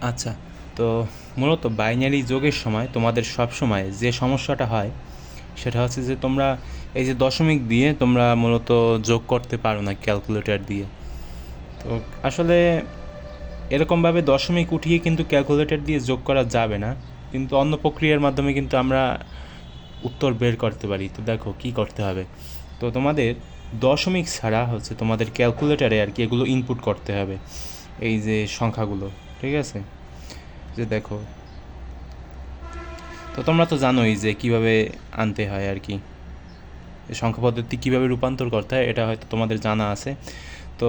আচ্ছা, তো মূলত বাইনারি যোগের সময় তোমাদের সব সময় যে সমস্যাটা হয় সেটা হচ্ছে যে তোমরা এই যে দশমিক দিয়ে তোমরা মূলত যোগ করতে পারো না ক্যালকুলেটর দিয়ে। তো আসলে এরকমভাবে দশমিক উঠিয়ে কিন্তু ক্যালকুলেটর দিয়ে যোগ করা যাবে না, কিন্তু অন্য প্রক্রিয়ার মাধ্যমে কিন্তু আমরা উত্তর বের করতে পারি। তো দেখো কী করতে হবে। তো তোমাদের দশমিক ছাড়া হচ্ছে তোমাদের ক্যালকুলেটারে আর কি এগুলো ইনপুট করতে হবে, এই যে সংখ্যাগুলো, ঠিক আছে? যে দেখো, তো তোমরা তো জানোই যে কিভাবে আনতে হয় আর কি, সংখ্যা পদ্ধতি কীভাবে রূপান্তর করতে হয় এটা হয়তো তোমাদের জানা আছে। তো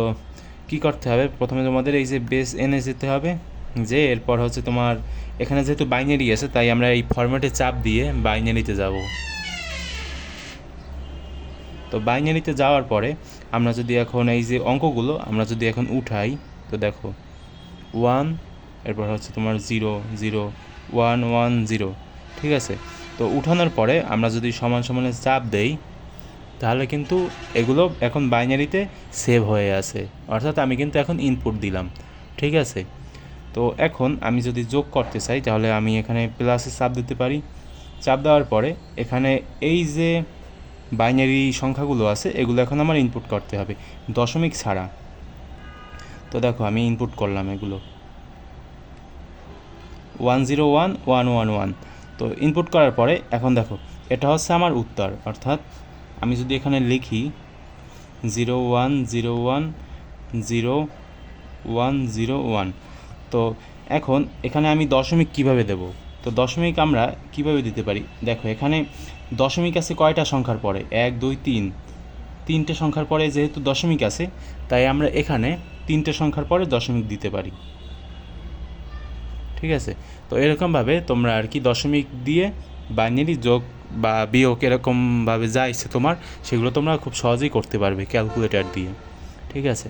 কি করতে হবে, প্রথমে তোমাদের এই যে বেস এনে যেতে হবে, যে এরপর হচ্ছে তোমার এখানে যেহেতু বাইনারি আছে তাই আমরা এই ফরম্যাটে চাপ দিয়ে বাইনারিতে যাব। তো বাইনারিতে যাওয়ার পরে আমরা যদি এখন এই যে অঙ্কগুলো আমরা যদি এখন উঠাই, তো দেখো 1, এরপর হচ্ছে তোমার 0 0 1 1 0, ঠিক আছে? তো উঠানোর পরে আমরা যদি সমান সমানে চাপ দেই তাহলে কিন্তু এগুলো এখন বাইনারিতে সেভ হয়ে আছে, অর্থাৎ আমি কিন্তু এখন ইনপুট দিলাম, ঠিক আছে? তো এখন আমি যদি যোগ করতে চাই তাহলে আমি এখানে প্লাসে চাপ দিতে পারি। চাপ দেওয়ার পরে এখানে এই যে বাইনারি সংখ্যাগুলো আছে এগুলো এখন আমার ইনপুট করতে হবে দশমিক ছাড়া। তো দেখো আমি ইনপুট করলাম এগুলো 101 111। তো ইনপুট করার পরে এখন দেখো এটা হচ্ছে আমার উত্তর, অর্থাৎ আমি যদি এখানে লিখি 01010101, তো এখন এখানে আমি দশমিক কিভাবে দেব? তো দশমিক আমরা কিভাবে দিতে পারি, দেখো এখানে দশমিক আছে কয়টা সংখ্যার পরে, 1 2 3, তিনটে সংখ্যার পরে যেহেতু দশমিক আছে তাই আমরা এখানে তিনটে সংখ্যার পরে দশমিক দিতে পারি, ঠিক আছে? তো এরকমভাবে তোমরা আর কি দশমিক দিয়ে বাইনারি যোগ বা বিয়োগ এরকমভাবে যা ইচ্ছে তোমার সেগুলো তোমরা খুব সহজেই করতে পারবে ক্যালকুলেটর দিয়ে, ঠিক আছে?